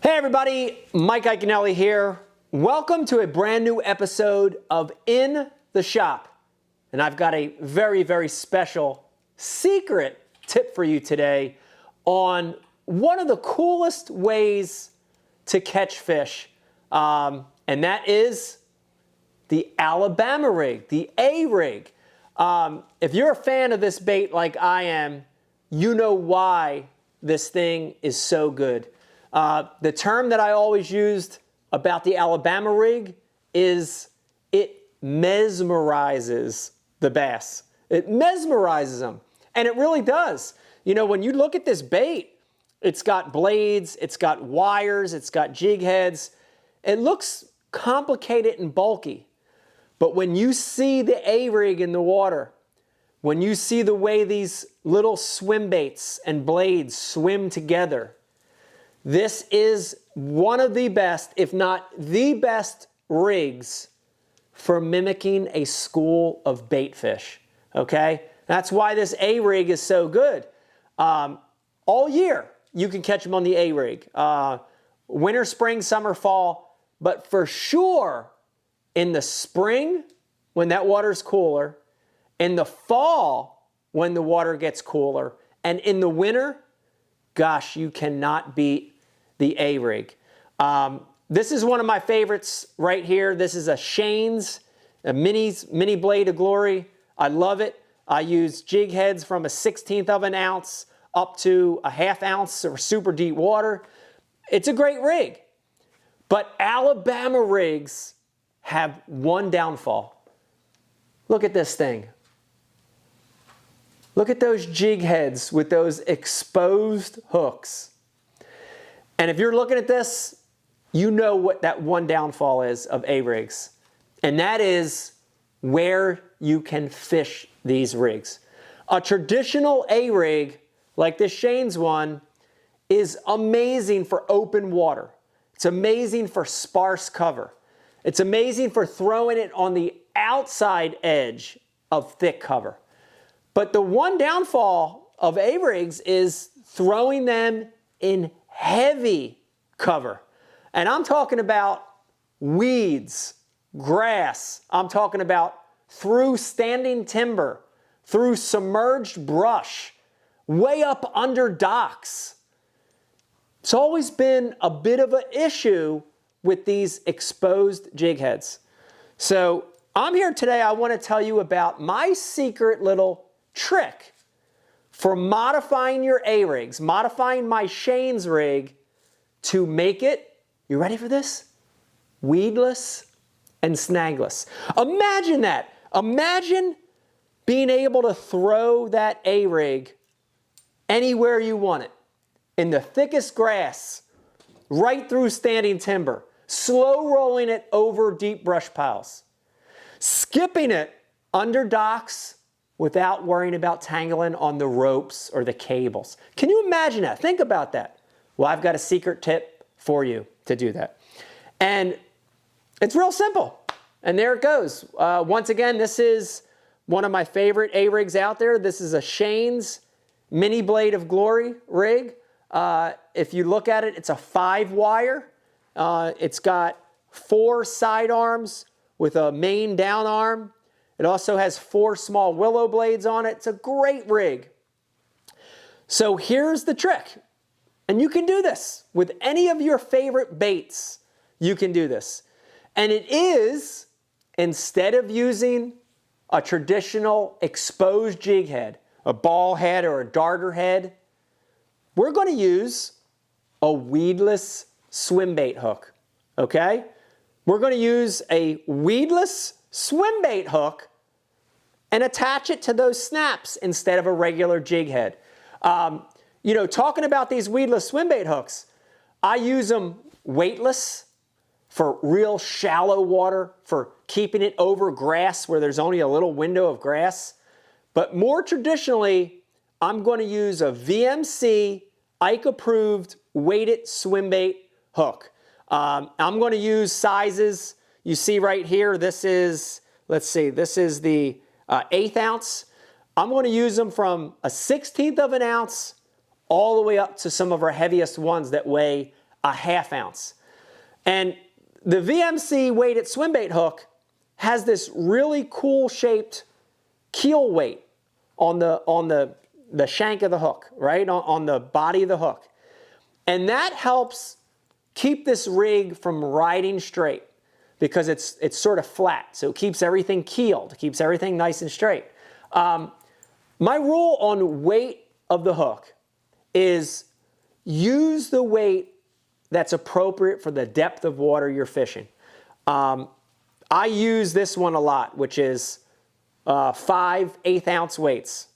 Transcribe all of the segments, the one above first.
Hey everybody, Mike Iaconelli here. Welcome to a brand new episode of In the Shop. And I've got a very, very special secret tip for you today on one of the coolest ways to catch fish. And that is the Alabama rig, the A rig. If you're a fan of this bait like I am, you know why this thing is so good. The term that I always used about the Alabama rig is it mesmerizes the bass. It mesmerizes them, and it really does. You know, when you look at this bait, it's got blades, it's got wires, it's got jig heads. It looks complicated and bulky, but when you see the A rig in the water, when you see the way these little swim baits and blades swim together, this is one of the best, if not the best, rigs for mimicking a school of bait fish, okay? That's why this A rig is so good. All year, you can catch them on the A rig. Winter, spring, summer, fall, but for sure in the spring, when that water's cooler, in the fall, when the water gets cooler, and in the winter, gosh, you cannot beat the A rig. This is one of my favorites right here. This is a Shane's, a mini blade of glory. I love it. I use jig heads from a 1/16 of an ounce up to a 1/2 ounce or super deep water. It's a great rig. But Alabama rigs have one downfall. Look at this thing. Look at those jig heads with those exposed hooks. And if you're looking at this, you know what that one downfall is of A rigs. And that is where you can fish these rigs. A traditional A rig, like this Shane's one, is amazing for open water. It's amazing for sparse cover. It's amazing for throwing it on the outside edge of thick cover. But the one downfall of A rigs is throwing them in heavy cover. And I'm talking about weeds, grass. I'm talking about through standing timber, through submerged brush, way up under docks. It's always been a bit of an issue with these exposed jig heads. So I'm here today, I want to tell you about my secret little trick for modifying your A rigs, modifying my Shane's rig to make it, you ready for this? Weedless and snagless. Imagine that. Imagine being able to throw that A rig anywhere you want it. In the thickest grass, right through standing timber, slow rolling it over deep brush piles, skipping it under docks without worrying about tangling on the ropes or the cables. Can you imagine that? Think about that. Well, I've got a secret tip for you to do that. And it's real simple. And there it goes. Once again, this is one of my favorite A rigs out there. This is a Shane's mini blade of glory rig. If you look at it, it's a 5-wire. It's got 4 side arms with a main down arm. It also has 4 small willow blades on it. It's a great rig. So here's the trick. And you can do this with any of your favorite baits. You can do this. And it is, instead of using a traditional exposed jig head, a ball head or a darter head, we're going to use a weedless swim bait hook. Okay? We're going to use a weedless swim bait hook and attach it to those snaps instead of a regular jig head. You know, talking about these weedless swim bait hooks, I use them weightless for real shallow water, for keeping it over grass where there's only a little window of grass. But more traditionally, I'm going to use a VMC Ike-approved weighted swim bait hook. I'm going to use sizes. You see right here, this is, let's see, this is the 1/8 ounce. I'm going to use them from a 1/16 of an ounce all the way up to some of our heaviest ones that weigh a 1/2 ounce. And the VMC weighted swim bait hook has this really cool shaped keel weight on the shank of the hook, right? On the body of the hook. And that helps keep this rig from riding straight because it's sort of flat. So it keeps everything keeled, it keeps everything nice and straight. My rule on weight of the hook is use the weight that's appropriate for the depth of water you're fishing. I use this one a lot, which is 5 1/8 ounce weights.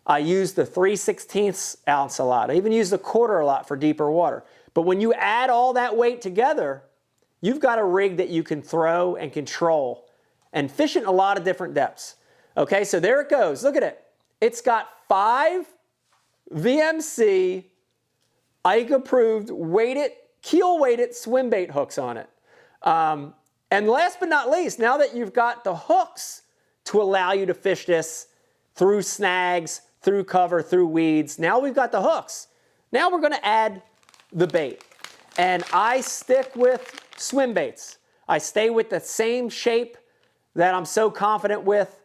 I use the 3/16 ounce a lot. I even use the 1/4 a lot for deeper water. But when you add all that weight together, you've got a rig that you can throw and control and fish at a lot of different depths. Okay, so there it goes. Look at it. It's got 5 VMC Ike-approved keel weighted swim bait hooks on it. And last but not least, now that you've got the hooks to allow you to fish this through snags, through cover, through weeds, now we've got the hooks. Now we're going to add the bait. And I stick with swim baits. I stay with the same shape that I'm so confident with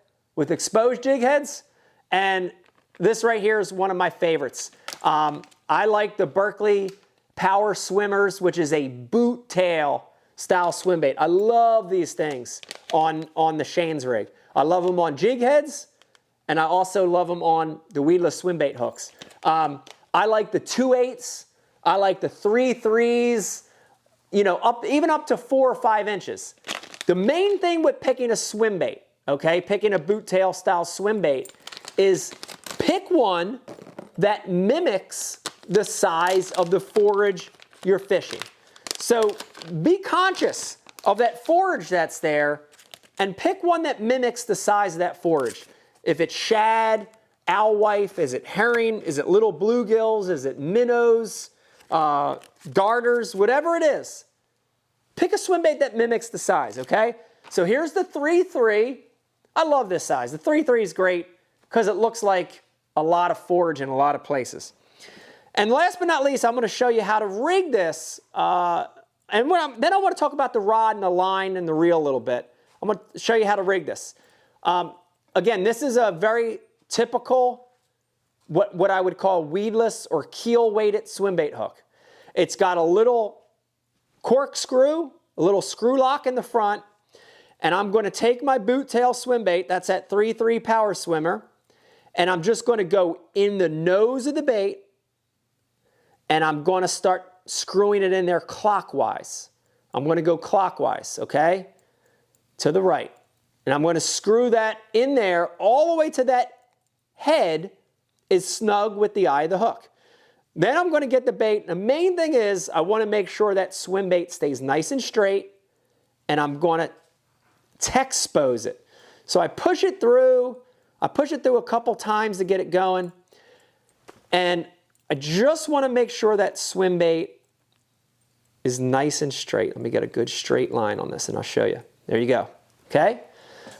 exposed jig heads. And this right here is one of my favorites. I like the Berkley Power Swimmers, which is a boot tail style swim bait. I love these things on the Shane's rig. I love them on jig heads, and I also love them on the weedless swim bait hooks. I like the 2/8s. I like the 3/3s, you know, even up to 4 or 5 inches. The main thing with picking a swim bait, okay, picking a boot tail style swim bait, is pick one that mimics the size of the forage you're fishing. So be conscious of that forage that's there and pick one that mimics the size of that forage. If it's shad, alewife, is it herring, is it little bluegills, is it minnows, darters, whatever it is, pick a swim bait that mimics the size, okay? So here's the 3/3. I love this size. The 3/3 is great because it looks like a lot of forage in a lot of places. And last but not least, I'm going to show you how to rig this. Then I want to talk about the rod and the line and the reel a little bit. I'm going to show you how to rig this. Again, this is a very typical, what I would call weedless or keel weighted swim bait hook. It's got a little corkscrew, a little screw lock in the front, and I'm going to take my boot tail swim bait, that's that 3/3 Power Swimmer, and I'm just going to go in the nose of the bait, and I'm going to start screwing it in there clockwise. I'm going to go clockwise, okay, to the right. And I'm going to screw that in there all the way to that head is snug with the eye of the hook. Then I'm going to get the bait. The main thing is I want to make sure that swim bait stays nice and straight, and I'm going to Texpose it. So I push it through. I push it through a couple times to get it going. And I just want to make sure that swim bait is nice and straight. Let me get a good straight line on this and I'll show you. There you go. Okay?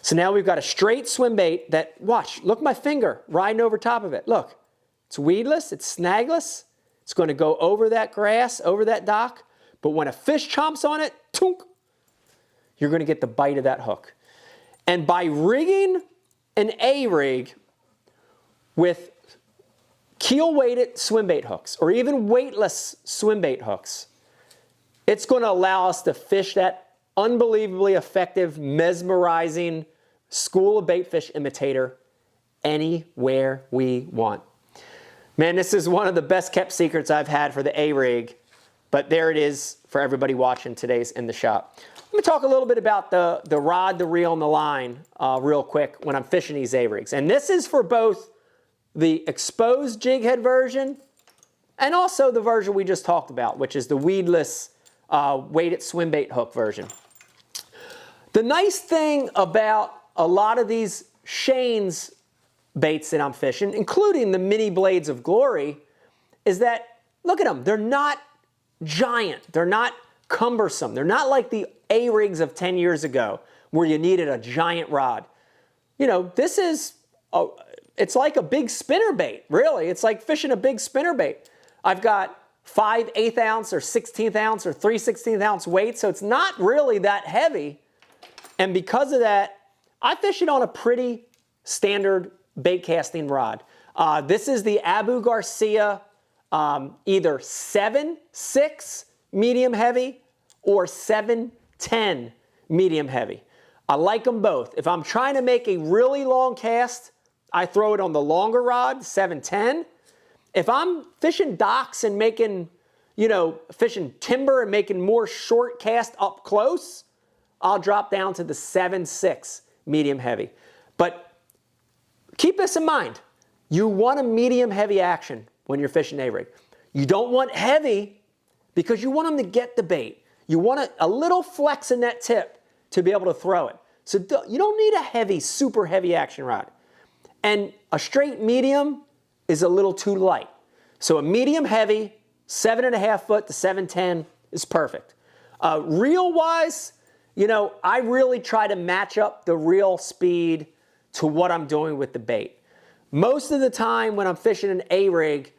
So now we've got a straight swim bait that, watch, look my finger riding over top of it. Look, it's weedless, it's snagless. It's going to go over that grass, over that dock. But when a fish chomps on it, toonk, you're going to get the bite of that hook. And by rigging an A-rig with keel-weighted swim bait hooks, or even weightless swim bait hooks, it's going to allow us to fish that unbelievably effective, mesmerizing school of bait fish imitator anywhere we want. Man, this is one of the best kept secrets I've had for the A-rig, but there it is for everybody watching today's In the Shop. Let me talk a little bit about the rod, the reel, and the line real quick when I'm fishing these A-rigs. And this is for both the exposed jig head version and also the version we just talked about, which is the weedless weighted swim bait hook version. The nice thing about a lot of these Shane's baits that I'm fishing, including the mini blades of glory, is that, look at them, they're not giant, they're not cumbersome, they're not like the A-rigs of 10 years ago where you needed a giant rod. You know, this is, it's like a big spinner bait, really. It's like fishing a big spinner bait. I've got 5/8 ounce or 16th ounce or 3/16 ounce weight, so it's not really that heavy. And because of that, I fish it on a pretty standard bait casting rod. This is the Abu Garcia either 7/6 medium heavy or 7/10 medium heavy. I like them both. If I'm trying to make a really long cast, I throw it on the longer rod, 7/10. If I'm fishing docks and making, fishing timber and making more short cast up close, I'll drop down to the 7/6 medium heavy. But keep this in mind. You want a medium heavy action when you're fishing A-rig. You don't want heavy because you want them to get the bait. You want a little flex in that tip to be able to throw it. So you don't need a heavy, super heavy action rod. And a straight medium is a little too light. So a medium heavy, 7.5 foot to 7/10 is perfect. Reel wise, I really try to match up the reel speed to what I'm doing with the bait. Most of the time when I'm fishing an A-rig,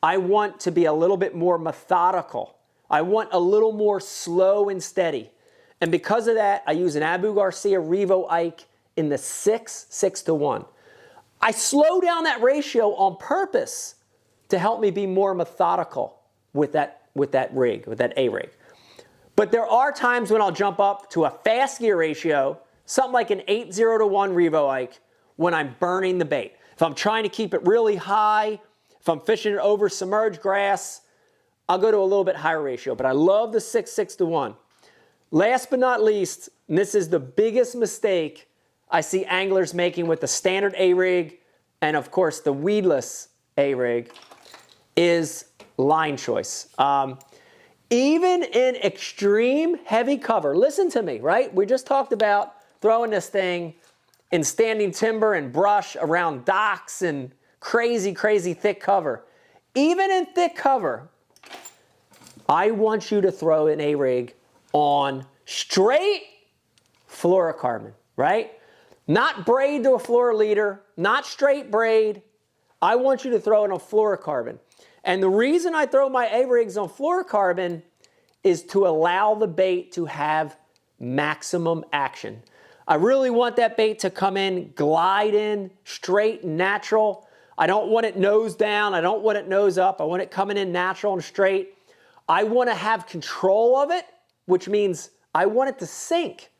I want to be a little bit more methodical. I want a little more slow and steady. And because of that, I use an Abu Garcia Revo Ike in the 6/1. I slow down that ratio on purpose to help me be more methodical with that rig, with that A-rig. But there are times when I'll jump up to a fast gear ratio, something like an 8/0-1 Revo Ike, when I'm burning the bait. If I'm trying to keep it really high, if I'm fishing it over submerged grass, I'll go to a little bit higher ratio. But I love the 6/1. Last but not least, and this is the biggest mistake I see anglers making with the standard A-rig and of course the weedless A-rig, is line choice. Even in extreme heavy cover, listen to me, right? We just talked about throwing this thing in standing timber and brush around docks and crazy, crazy thick cover. Even in thick cover, I want you to throw an A-rig on straight fluorocarbon, right? Not braid to a fluoroleader, not straight braid. I want you to throw it on fluorocarbon. And the reason I throw my A-rigs on fluorocarbon is to allow the bait to have maximum action. I really want that bait to come in, glide in, straight and natural. I don't want it nose down. I don't want it nose up. I want it coming in natural and straight. I want to have control of it, which means I want it to sink.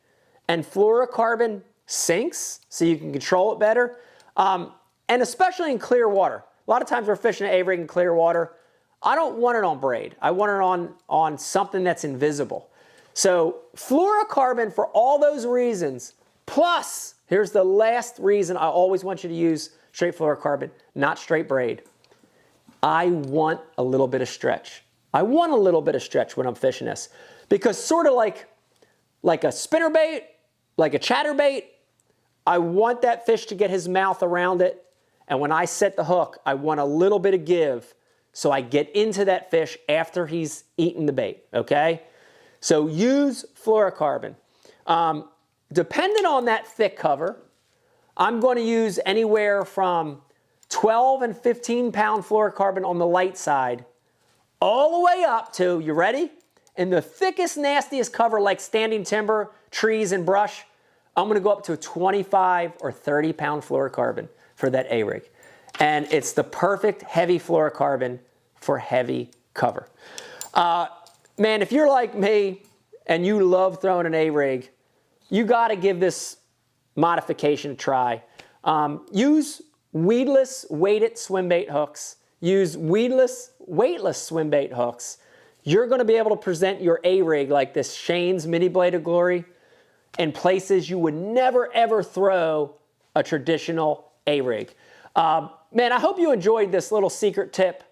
And fluorocarbon sinks, so you can control it better. And especially in clear water. A lot of times we're fishing an A-rig in clear water. I don't want it on braid. I want it on something that's invisible. So fluorocarbon for all those reasons, plus here's the last reason I always want you to use straight fluorocarbon, not straight braid. I want a little bit of stretch. I want a little bit of stretch when I'm fishing this. Because sort of like a spinnerbait, like a chatterbait, I want that fish to get his mouth around it. And when I set the hook, I want a little bit of give so I get into that fish after he's eaten the bait, okay? So use fluorocarbon. Depending on that thick cover, I'm going to use anywhere from 12 and 15 pound fluorocarbon on the light side, all the way up to, you ready? In the thickest, nastiest cover like standing timber, trees, and brush, I'm going to go up to a 25 or 30 pound fluorocarbon for that A-rig. And it's the perfect heavy fluorocarbon for heavy cover. Man, if you're like me and you love throwing an A-rig, you got to give this modification a try. Use weedless weighted swim bait hooks. Use weedless weightless swim bait hooks. You're going to be able to present your A-rig like this Shane's Mini Blade of Glory in places you would never ever throw a traditional A-rig. Man, I hope you enjoyed this little secret tip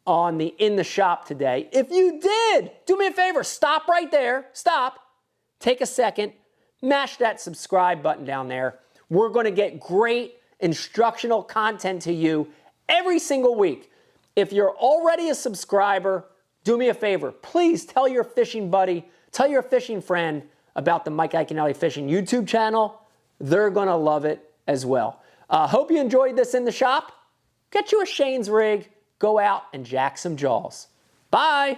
on the In the Shop today. If you did, do me a favor, stop right there, stop, take a second, mash that subscribe button down there. We're going to get great instructional content to you every single week. If you're already a subscriber, do me a favor, please tell your fishing buddy, tell your fishing friend about the Mike Iaconelli Fishing YouTube channel. They're going to love it as well. Hope you enjoyed this In the Shop. Get you a Shane's rig, go out and jack some jaws. Bye.